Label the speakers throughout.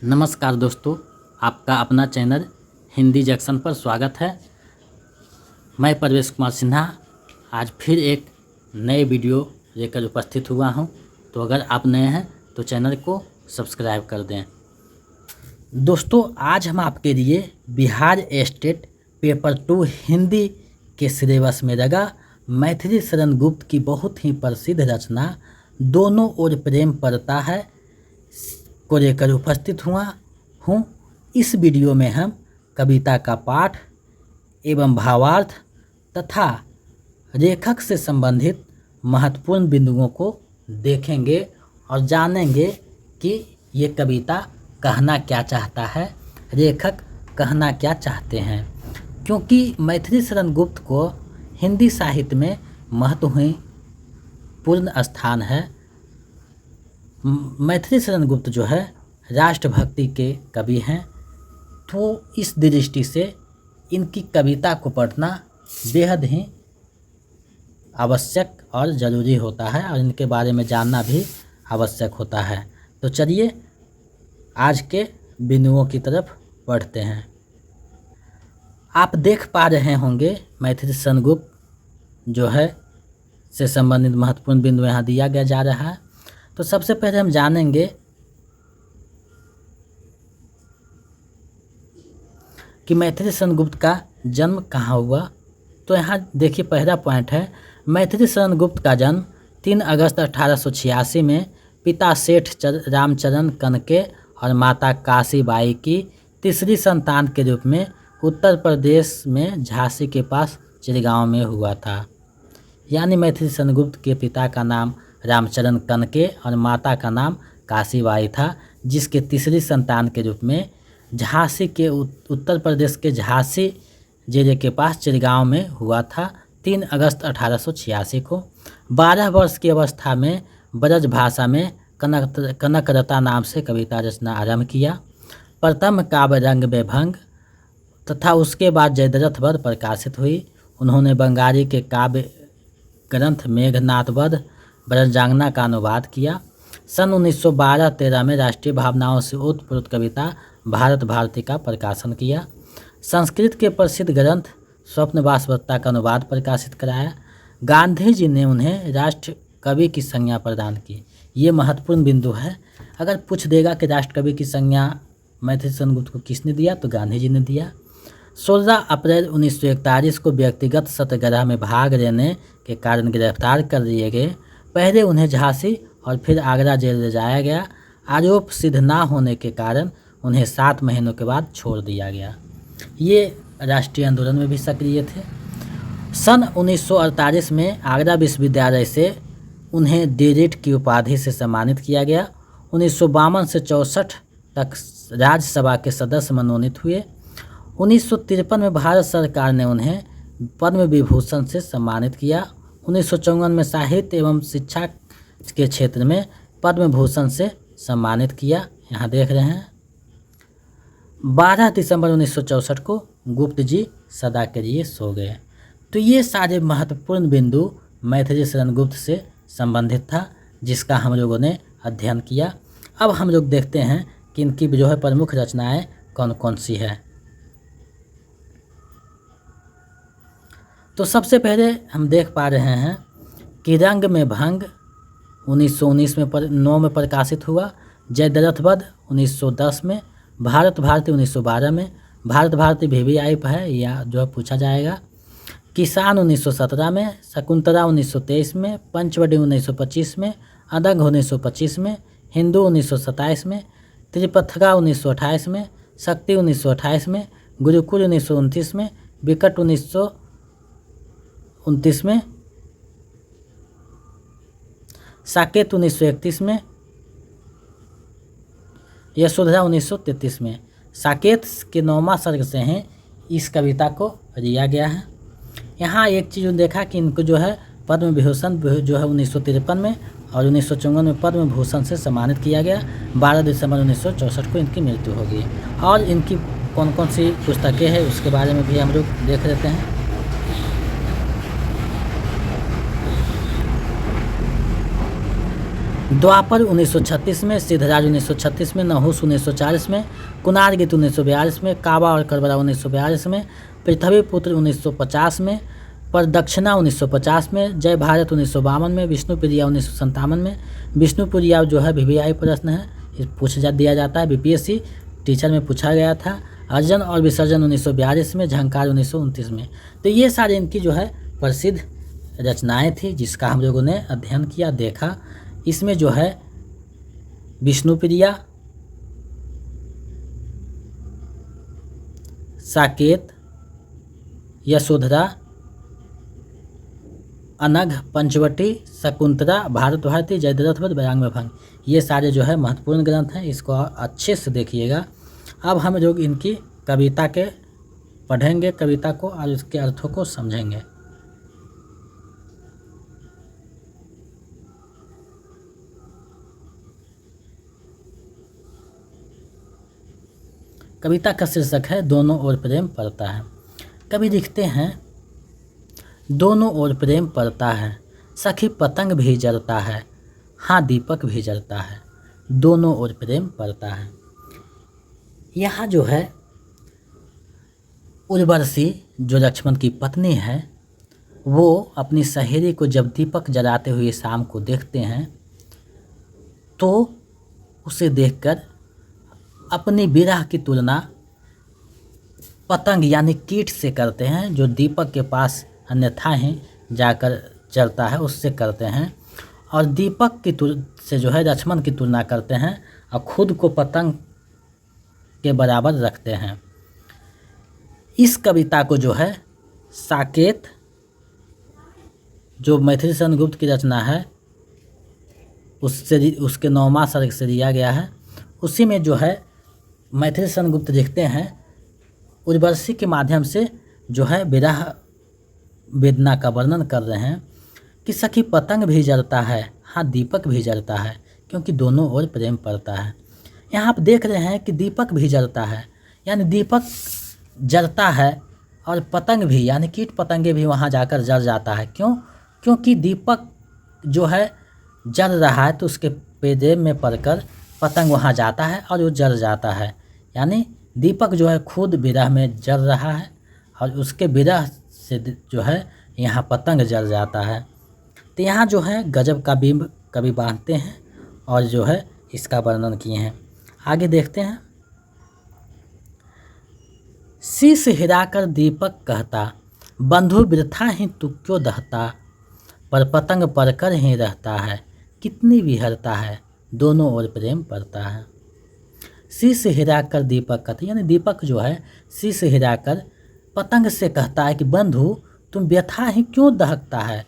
Speaker 1: नमस्कार दोस्तों, आपका अपना चैनल हिंदी जंक्शन पर स्वागत है। मैं परवेश कुमार सिन्हा आज फिर एक नए वीडियो लेकर उपस्थित हुआ हूं। तो अगर आप नए हैं तो चैनल को सब्सक्राइब कर दें। दोस्तों, आज हम आपके लिए बिहार स्टेट पेपर 2 हिंदी के सिलेबस में लगा मैथिली शरण गुप्त की बहुत ही प्रसिद्ध रचना दोनों ओर प्रेम पड़ता है को लेकर उपस्थित हुआ हूँ। इस वीडियो में हम कविता का पाठ एवं भावार्थ तथा लेखक से संबंधित महत्वपूर्ण बिंदुओं को देखेंगे और जानेंगे कि ये कविता कहना क्या चाहता है, लेखक कहना क्या चाहते हैं। क्योंकि मैथिली शरण गुप्त को हिंदी साहित्य में महत्वपूर्ण स्थान है। मैथिली शरण गुप्त जो है राष्ट्रभक्ति के कवि हैं, तो इस दृष्टि से इनकी कविता को पढ़ना बेहद ही आवश्यक और ज़रूरी होता है और इनके बारे में जानना भी आवश्यक होता है। तो चलिए आज के बिंदुओं की तरफ बढ़ते हैं। आप देख पा रहे होंगे मैथिली शरण गुप्त जो है से संबंधित महत्वपूर्ण बिंदु यहाँ दिया गया जा रहा है। तो सबसे पहले हम जानेंगे कि मैथिली शरण गुप्त का जन्म कहाँ हुआ। तो यहाँ देखिए, पहला पॉइंट है मैथिली शरण गुप्त का जन्म 3 अगस्त 1886 में पिता सेठ रामचरण कनके और माता काशीबाई की तीसरी संतान के रूप में उत्तर प्रदेश में झांसी के पास चिरगांव में हुआ था। यानी मैथिली शरण गुप्त के पिता का नाम रामचरण कनके और माता का नाम काशीबाई था, जिसके तीसरी संतान के रूप में झांसी के उत्तर प्रदेश के झांसी जिले के पास चिरगांव में हुआ था 3 अगस्त 1886 को। 12 वर्ष की अवस्था में ब्रज भाषा में कनकलता नाम से कविता रचना आरंभ किया। प्रथम काव्य रंग में भंग तथा उसके बाद जयद्रथ वध प्रकाशित हुई। उन्होंने बंगाली के काव्य ग्रंथ मेघनाथ वध ब्रजांगना का अनुवाद किया। सन 1912-13 में राष्ट्रीय भावनाओं से ओतप्रोत कविता भारत भारती का प्रकाशन किया। संस्कृत के प्रसिद्ध ग्रंथ स्वप्न वासवदत्ता का अनुवाद प्रकाशित कराया। गांधी जी ने उन्हें राष्ट्र कवि की संज्ञा प्रदान की। ये महत्वपूर्ण बिंदु है। अगर पूछ देगा कि राष्ट्र कवि की संज्ञा मैथिली शरण गुप्त को किसने दिया, तो गांधी जी ने दिया। 16 अप्रैल 1941 को व्यक्तिगत सत्याग्रह में भाग लेने के कारण गिरफ्तार कर लिए गए। पहले उन्हें झांसी और फिर आगरा जेल ले जाया गया। आरोप सिद्ध ना होने के कारण उन्हें 7 महीनों के बाद छोड़ दिया गया। ये राष्ट्रीय आंदोलन में भी सक्रिय थे। सन 1948 में आगरा विश्वविद्यालय से उन्हें डी.लिट की उपाधि से सम्मानित किया गया। 1952 से 64 तक राज्यसभा के सदस्य मनोनीत हुए। 1953 में भारत सरकार ने उन्हें पद्म विभूषण से सम्मानित किया। 1954 में साहित्य एवं शिक्षा के क्षेत्र में पद्म भूषण से सम्मानित किया। यहाँ देख रहे हैं। 12 दिसंबर 1964 को गुप्त जी सदा के लिए सो गए। तो ये सारे महत्वपूर्ण बिंदु मैथिली शरण गुप्त से संबंधित था, जिसका हम लोगों ने अध्ययन किया। अब हम लोग देखते हैं कि इनकी जो है प्रमुख रचनाएं कौन कौन सी है। तो सबसे पहले हम देख पा रहे हैं कि रंग में भंग 1919 में 9 में प्रकाशित हुआ। जयद्रथ वध 1910 में। भारत भारती 1912 में। भारत भारती VVIP है, या जो है पूछा जाएगा। किसान 1917 में। शकुंतला 1923 में। पंचवटी 1925 में। अदंग 1925 में। हिंदू 1927 में। त्रिपथगा 1928 में। शक्ति 1928 में। गुरुकुल 1929 में। विकट 1929 में। साकेत 1931 में। यशोधरा 1933 में। साकेत के 9वां सर्ग से हैं इस कविता को लिया गया है। यहाँ एक चीज़ देखा कि इनको जो है पद्म विभूषण जो है 1953 में और 1954 में पद्म भूषण से सम्मानित किया गया। 12 दिसंबर 1964 को इनकी मृत्यु होगी। और इनकी कौन कौन सी पुस्तकें हैं उसके बारे में भी हम लोग देख लेते हैं। द्वापर 1936 में, सिद्धराज 1936 में, नहुस 1940 में, कुनार गीत 1942 में, काबा और करबला 1942 में, पृथ्वीपुत्र 1950 में, प्रदक्षिणा 1950 में, जय भारत 1952 में, विष्णुप्रिया 1957 में। विष्णुप्रिया जो है VVI प्रश्न है, दिया जाता है, BPSC टीचर में पूछा गया था। अर्जन और विसर्जन 1942 में, झंकार 1929 में। तो ये सारे इनकी जो है प्रसिद्ध रचनाएं थी जिसका हम लोगों ने अध्ययन किया, देखा। इसमें जो है विष्णुप्रिया, साकेत, यशोधरा, अनघ, पंचवटी, शकुंतला, भारत भारती, जयद्रथवध, बयांग भंग, ये सारे जो है महत्वपूर्ण ग्रंथ हैं। इसको अच्छे से देखिएगा। अब हम लोग इनकी कविता के पढ़ेंगे, कविता को, और इसके अर्थों को समझेंगे। कविता का शीर्षक है दोनों ओर प्रेम पड़ता है। कवि लिखते हैं, दोनों ओर प्रेम पड़ता है, सखी पतंग भी जलता है, हाँ दीपक भी जलता है, दोनों ओर प्रेम पड़ता है। यहाँ जो है उर्वशी जो लक्ष्मण की पत्नी है, वो अपनी सहेली को जब दीपक जलाते हुए शाम को देखते हैं तो उसे देखकर अपनी विरह की तुलना पतंग यानी कीट से करते हैं, जो दीपक के पास अन्यथा ही जाकर जलता है उससे करते हैं, और दीपक की से जो है लक्ष्मण की तुलना करते हैं और खुद को पतंग के बराबर रखते हैं। इस कविता को जो है साकेत, जो मैथिली शरण गुप्त की रचना है, उसके 9वां सर्ग से दिया गया है। उसी में जो है मैथिली शरण गुप्त लिखते हैं, उर्वशी के माध्यम से जो है विरह वेदना का वर्णन कर रहे हैं कि सखी पतंग भी जलता है, हाँ दीपक भी जलता है, क्योंकि दोनों ओर प्रेम पड़ता है। यहाँ आप देख रहे हैं कि दीपक भी जलता है, यानी दीपक जलता है, और पतंग भी यानी कीट पतंगे भी वहाँ जाकर जल जाता है। क्यों? क्योंकि दीपक जो है जल रहा है तो उसके प्रेम में पड़कर पतंग वहाँ जाता है और वो जल जाता है। यानी दीपक जो है खुद विरह में जल रहा है और उसके विरह से जो है यहाँ पतंग जल जाता है। तो यहाँ जो है गजब का बिंब कवि बांधते हैं और जो है इसका वर्णन किए हैं। आगे देखते हैं। शीश हिलाकर दीपक कहता, बंधु वृथा ही तू क्यों दहता, पर पतंग पड़कर ही रहता है, कितनी विहरता है, दोनों ओर प्रेम पड़ता है। शीश हिलाकर दीपक कहता, यानी दीपक जो है शीश हिलाकर पतंग से कहता है कि बंधु तुम व्यथा ही क्यों दहकता है,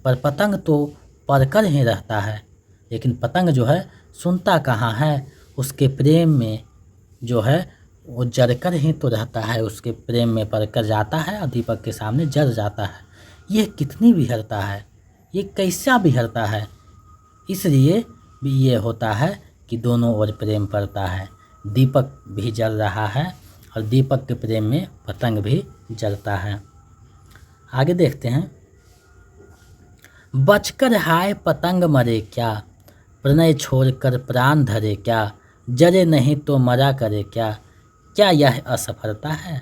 Speaker 1: पर पतंग तो पड़कर ही रहता है। लेकिन पतंग जो है सुनता कहाँ है, उसके प्रेम में जो है वो जलकर ही तो रहता है, उसके प्रेम में पड़कर जाता है और दीपक के सामने जल जाता है। ये कितनी विहरता है, ये कैसा विहरता है। इसलिए ये होता है कि दोनों ओर प्रेम पड़ता है, दीपक भी जल रहा है और दीपक के प्रेम में पतंग भी जलता है। आगे देखते हैं। बचकर हाय पतंग मरे क्या, प्रणय छोड़कर प्राण धरे क्या, जले नहीं तो मरा करे क्या, क्या यह असफलता है,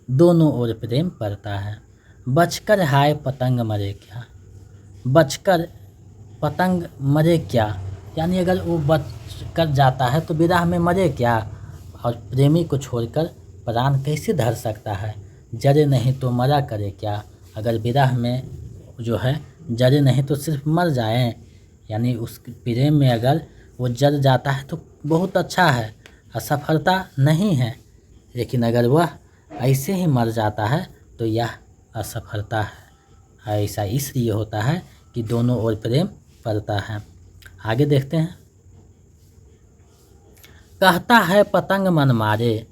Speaker 1: दोनों ओर प्रेम पड़ता है। बचकर हाय पतंग मरे क्या, बचकर पतंग मरे क्या, यानी अगर वो बच कर जाता है तो विरह में मरे क्या, और प्रेमी को छोड़कर प्राण कैसे धर सकता है, जले नहीं तो मरा करे क्या, अगर विरह में जो है जले नहीं तो सिर्फ मर जाएं, यानी उस प्रेम में अगर वो जल जाता है तो बहुत अच्छा है, असफलता नहीं है। लेकिन अगर वह ऐसे ही मर जाता है तो यह असफलता है। ऐसा इसलिए होता है कि दोनों ओर प्रेम पड़ता है। आगे देखते हैं। कहता है पतंग मन मारे,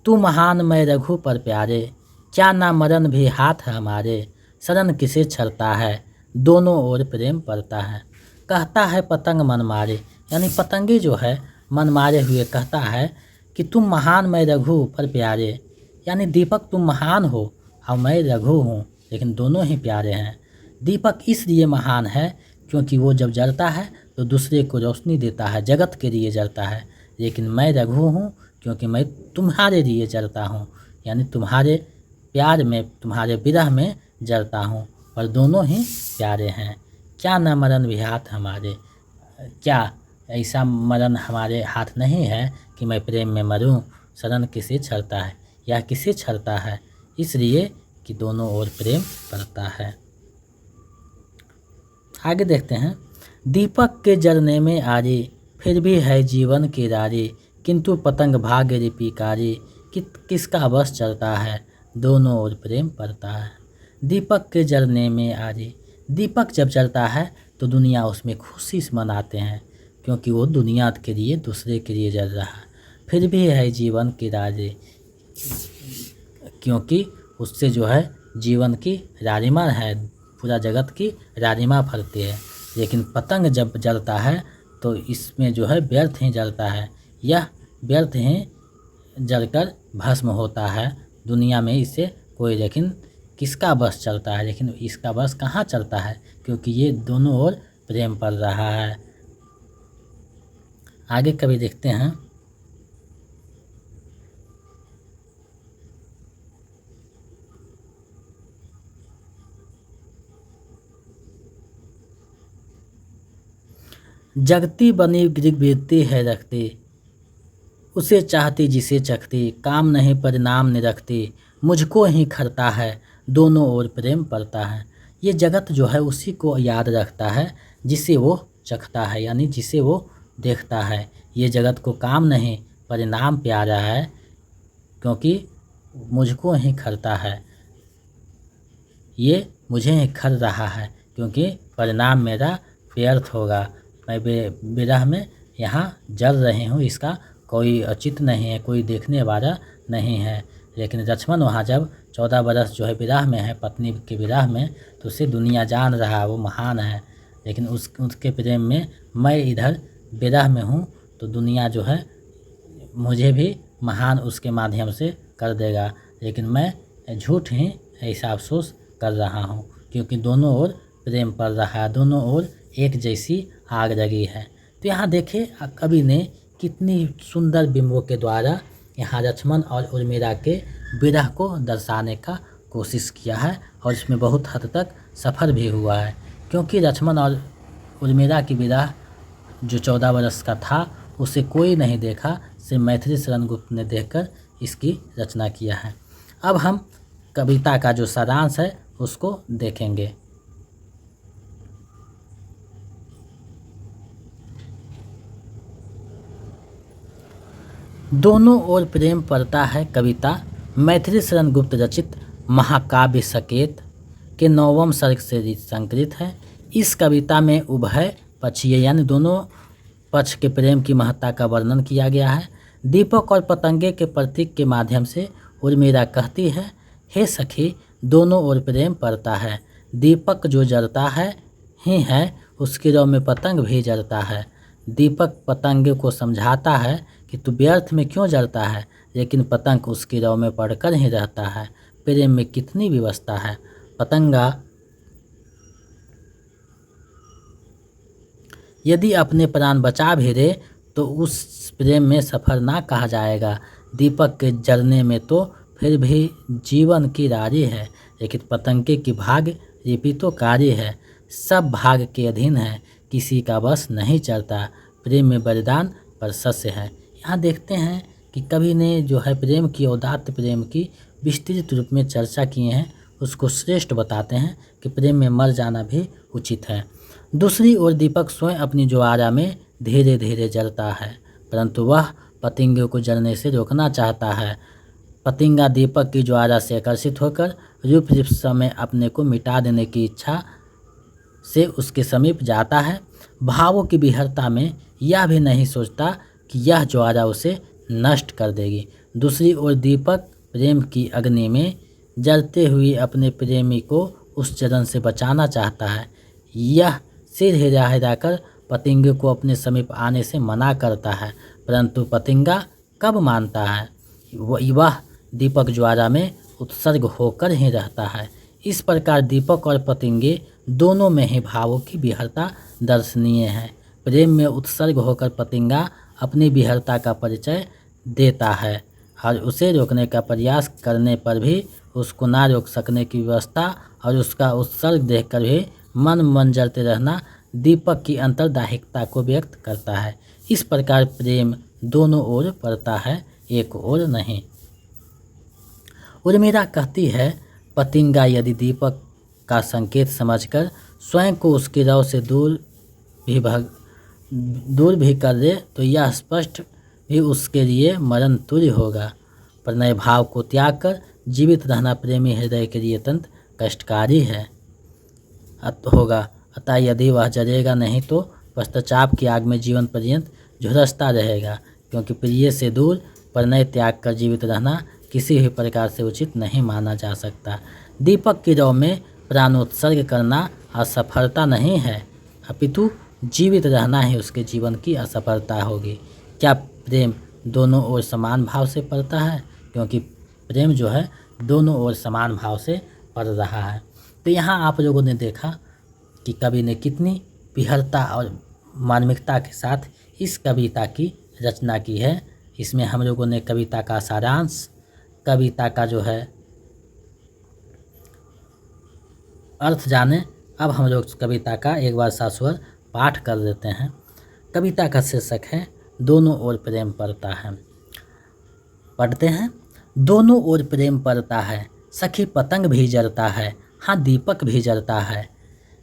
Speaker 1: तू महान मैं रघु पर प्यारे, क्या ना मरण भी हाथ हमारे, शरण किसे छलता है, दोनों ओर प्रेम पड़ता है। कहता है पतंग मन मारे, यानी पतंगी जो है मन मारे हुए कहता है कि तुम महान मैं रघु पर प्यारे, यानी दीपक तुम महान हो और मैं रघु हूँ, लेकिन दोनों ही प्यारे हैं। दीपक इसलिए महान है क्योंकि वो जब जलता है तो दूसरे को रोशनी देता है, जगत के लिए जलता है। लेकिन मैं रघु हूँ क्योंकि मैं तुम्हारे लिए जलता हूँ, यानी तुम्हारे प्यार में, तुम्हारे विरह में जलता हूँ। और दोनों ही प्यारे हैं। क्या न मरण भी हाथ हमारे, क्या ऐसा मरण हमारे हाथ नहीं है कि मैं प्रेम में मरूं। शरण किसे छलता है, यह किसे छलता है, इसलिए कि दोनों ओर प्रेम पड़ता है। आगे देखते हैं। दीपक के जलने में आरी, फिर भी है जीवन की रारी, किंतु पतंग भाग्य रिपिकारी, किसका बस चलता है, दोनों ओर प्रेम पड़ता है। दीपक के जलने में आरी, दीपक जब जलता है तो दुनिया उसमें खुशी से मनाते हैं, क्योंकि वो दुनिया के लिए, दूसरे के लिए जल रहा है। फिर भी है जीवन की रारी, क्योंकि उससे जो है जीवन की रारिमा है, पूरा जगत की रारिमा फलती है। लेकिन पतंग जब जलता है तो इसमें जो है व्यर्थ ही जलता है, यह व्यर्थ ही जलकर भस्म होता है। दुनिया में इसे कोई, लेकिन किसका बस चलता है, लेकिन इसका बस कहाँ चलता है, क्योंकि ये दोनों ओर प्रेम पड़ रहा है। आगे कभी देखते हैं। जगती बनी गिरती है रखती, उसे चाहती जिसे चखती, काम नहीं परिणाम निरखती, मुझको ही खरता है, दोनों ओर प्रेम पड़ता है। ये जगत जो है उसी को याद रखता है जिसे वो चखता है, यानी जिसे वो देखता है। ये जगत को काम नहीं परिणाम प्यारा है, क्योंकि मुझको ही खरता है, ये मुझे ही खर रहा है, क्योंकि परिणाम मेरा व्यर्थ होगा। मैं विरह में यहाँ जल रही हूँ, इसका कोई औचित्य नहीं है, कोई देखने वाला नहीं है। लेकिन लक्ष्मण वहाँ जब 14 बरस जो है विरह में है, पत्नी के विरह में, तो उसे दुनिया जान रहा है, वो महान है। लेकिन उसके प्रेम में मैं इधर विरह में हूँ, तो दुनिया जो है मुझे भी महान उसके माध्यम से कर देगा। लेकिन मैं झूठ ही ऐसा अफसोस कर रहा हूँ, क्योंकि दोनों ओर प्रेम पड़ रहा है, दोनों ओर एक जैसी आग लगी है। तो यहाँ देखिए कवि ने कितनी सुंदर बिंबों के द्वारा यहाँ लक्ष्मण और उर्मिला के विरह को दर्शाने का कोशिश किया है, और इसमें बहुत हद तक सफल भी हुआ है। क्योंकि लक्ष्मण और उर्मिला की विरह जो 14 बरस का था, उसे कोई नहीं देखा, सिर्फ मैथिली शरण गुप्त ने देखकर इसकी रचना किया है। अब हम कविता का जो सारांश है उसको देखेंगे। दोनों ओर प्रेम पड़ता है कविता मैथिली शरण गुप्त रचित महाकाव्य सकेत के 9वें सर्ग से संकलित है। इस कविता में उभय पक्षीय, यानी दोनों पक्ष के प्रेम की महत्ता का वर्णन किया गया है। दीपक और पतंगे के प्रतीक के माध्यम से उर्मिला कहती है, हे सखी, दोनों ओर प्रेम पड़ता है। दीपक जो जलता है ही है, उसकी रौ में पतंग भी जलता है। दीपक पतंगे को समझाता है कि तू व्यर्थ में क्यों जलता है, लेकिन पतंग उसकी रौ में पड़कर ही रहता है। प्रेम में कितनी विवशता है। पतंगा यदि अपने प्राण बचा भी दे तो उस प्रेम में सफल ना कहा जाएगा। दीपक के जलने में तो फिर भी जीवन की रारी है, लेकिन पतंगे की भाग्य लिपि तो कार्य है। सब भाग्य के अधीन है, किसी का बस नहीं चलता। प्रेम में बलिदान पर सस्य है। यहाँ देखते हैं कि कवि ने जो है प्रेम की, औदात्त प्रेम की विस्तृत रूप में चर्चा किए हैं, उसको श्रेष्ठ बताते हैं कि प्रेम में मर जाना भी उचित है। दूसरी ओर दीपक स्वयं अपनी ज्वाला में धीरे धीरे जलता है, परंतु वह पतंगे को जलने से रोकना चाहता है। पतंगा दीपक की ज्वाला से आकर्षित होकर रूप समय अपने को मिटा देने की इच्छा से उसके समीप जाता है। भावों की विहरता में यह भी नहीं सोचता कि यह ज्वाला उसे नष्ट कर देगी। दूसरी ओर दीपक प्रेम की अग्नि में जलते हुए अपने प्रेमी को उस जलन से बचाना चाहता है। यह सिर हिलाकर पतंगे को अपने समीप आने से मना करता है, परंतु पतंगा कब मानता है। वह दीपक ज्वाला में उत्सर्ग होकर ही रहता है। इस प्रकार दीपक और पतंगे दोनों में ही भावों की विहरता दर्शनीय है। प्रेम में उत्सर्ग होकर पतंगा अपनी विहरता का परिचय देता है और उसे रोकने का प्रयास करने पर भी उसको ना रोक सकने की व्यवस्था और उसका उत्सर्ग देखकर भी मन मंजरते रहना दीपक की अंतर्दायिकता को व्यक्त करता है। इस प्रकार प्रेम दोनों ओर पड़ता है, एक ओर नहीं। उर्मिला कहती है, पतंगा यदि दीपक का संकेत समझकर स्वयं को उसकी रव से दूर भी कर दे तो यह स्पष्ट भी उसके लिए मरण तुल्य होगा। प्रणय भाव को त्याग कर जीवित रहना प्रेमी हृदय के लिए अत्यंत कष्टकारी है होगा। अतः यदि वह जलेगा नहीं तो पश्चाताप की आग में जीवन पर्यंत झुलसता रहेगा, क्योंकि प्रिय से दूर प्रणय त्याग कर जीवित रहना किसी भी प्रकार से उचित नहीं माना जा सकता। दीपक की रव में प्राणोत्सर्ग करना असफलता नहीं है, अपितु जीवित रहना ही उसके जीवन की असफलता होगी। क्या प्रेम दोनों ओर समान भाव से पड़ता है? क्योंकि प्रेम जो है दोनों ओर समान भाव से पड़ रहा है। तो यहाँ आप लोगों ने देखा कि कवि ने कितनी विहरता और मार्मिकता के साथ इस कविता की रचना की है। इसमें हम लोगों ने कविता का सारांश, कविता का जो है अर्थ जाने। अब हम लोग कविता का एक बार सास्वर पाठ कर देते हैं। कविता का शीर्षक है दोनों ओर प्रेम पड़ता है। पढ़ते हैं। दोनों ओर प्रेम पड़ता है, सखी पतंग भी जलता है, हाँ दीपक भी जलता है।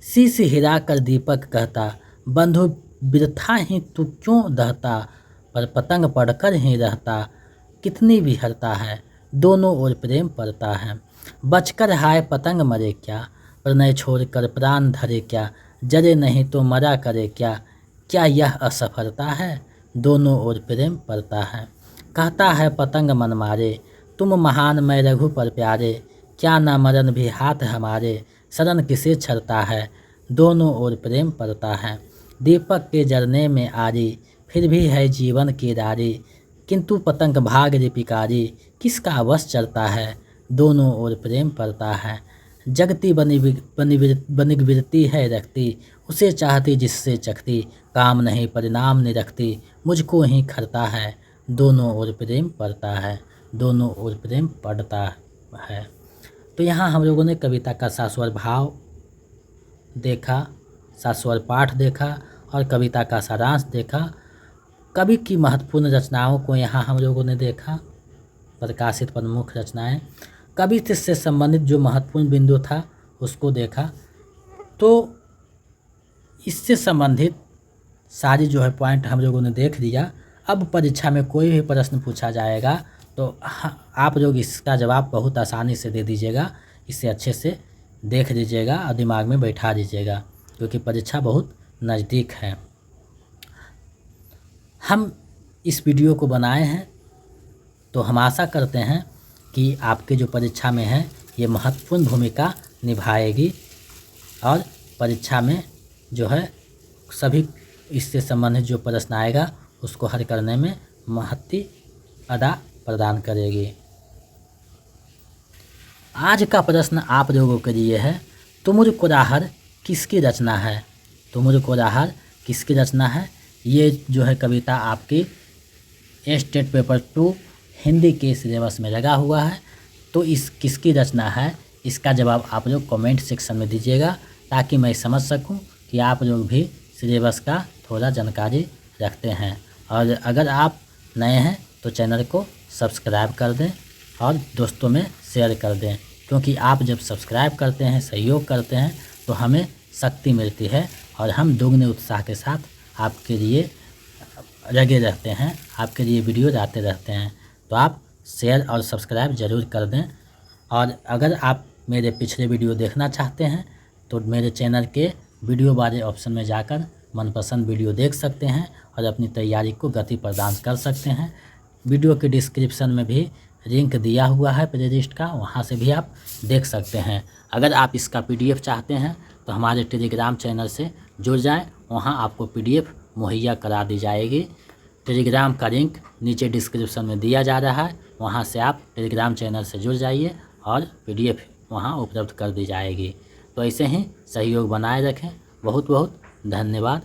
Speaker 1: शीश हिला कर दीपक कहता, बंधु बिरथा ही तू क्यों दहता, पर पतंग पढ़कर ही रहता, कितनी विहरता है। दोनों ओर प्रेम पड़ता है। बचकर हाय पतंग मरे क्या, प्रणय छोड़कर प्राण धरे क्या, जरे नहीं तो मरा करे क्या, क्या यह असफलता है। दोनों ओर प्रेम पड़ता है। कहता है पतंग मन मारे, तुम महान मैं रघु पर प्यारे, क्या ना मरण भी हाथ हमारे, शरण किसे छलता है। दोनों ओर प्रेम पड़ता है। दीपक के जलने में आरी, फिर भी है जीवन की रारी, किंतु पतंग भाग रे पिकारी, किसका वश चलता है। दोनों ओर प्रेम पड़ता है। जगती बनी बिरती है रखती, उसे चाहती जिससे चखती, काम नहीं परिणाम नहीं रखती, मुझको ही खरता है। दोनों ओर प्रेम पड़ता है। दोनों ओर प्रेम पड़ता है। तो यहाँ हम लोगों ने कविता का सास्वर भाव देखा, सास्वर पाठ देखा और कविता का सारांश देखा। कवि की महत्वपूर्ण रचनाओं को यहाँ हम लोगों ने देखा, प्रकाशित प्रमुख रचनाएं। कवि से संबंधित जो महत्वपूर्ण बिंदु था उसको देखा। तो इससे संबंधित सारी जो है पॉइंट हम लोगों ने देख लिया। अब परीक्षा में कोई भी प्रश्न पूछा जाएगा तो आप लोग इसका जवाब बहुत आसानी से दे दीजिएगा। इसे अच्छे से देख लीजिएगा और दिमाग में बैठा दीजिएगा, क्योंकि परीक्षा बहुत नज़दीक है। हम इस वीडियो को बनाए हैं तो हम आशा करते हैं कि आपके जो परीक्षा में है ये महत्वपूर्ण भूमिका निभाएगी और परीक्षा में जो है सभी इससे संबंधित जो प्रश्न आएगा उसको हल करने में महत्ती अदा प्रदान करेगी। आज का प्रश्न आप लोगों के लिए है, तुमुर कोराहर किसकी रचना है। तुमुर कोराहर किसकी रचना है। ये जो है कविता आपकी स्टेट पेपर 2 हिंदी के सिलेबस में लगा हुआ है। तो इस किसकी रचना है इसका जवाब आप लोग कमेंट सेक्शन में दीजिएगा, ताकि मैं समझ सकूं कि आप लोग भी सिलेबस का थोड़ा जानकारी रखते हैं। और अगर आप नए हैं तो चैनल को सब्सक्राइब कर दें और दोस्तों में शेयर कर दें, क्योंकि आप जब सब्सक्राइब करते हैं, सहयोग करते हैं तो हमें शक्ति मिलती है और हम दोगुने उत्साह के साथ आपके लिए लगे रहते हैं, आपके लिए वीडियो लाते रहते हैं। तो आप शेयर और सब्सक्राइब ज़रूर कर दें। और अगर आप मेरे पिछले वीडियो देखना चाहते हैं तो मेरे चैनल के वीडियो वाले ऑप्शन में जाकर मनपसंद वीडियो देख सकते हैं और अपनी तैयारी को गति प्रदान कर सकते हैं। वीडियो के डिस्क्रिप्शन में भी लिंक दिया हुआ है प्लेलिस्ट का, वहां से भी आप देख सकते हैं। अगर आप इसका PDF चाहते हैं तो हमारे टेलीग्राम चैनल से जुड़ जाएं, वहां आपको PDF मुहैया करा दी जाएगी। टेलीग्राम का लिंक नीचे डिस्क्रिप्शन में दिया जा रहा है, वहां से आप टेलीग्राम चैनल से जुड़ जाइए और PDF वहां उपलब्ध कर दी जाएगी। तो ऐसे ही सहयोग बनाए रखें। बहुत बहुत धन्यवाद।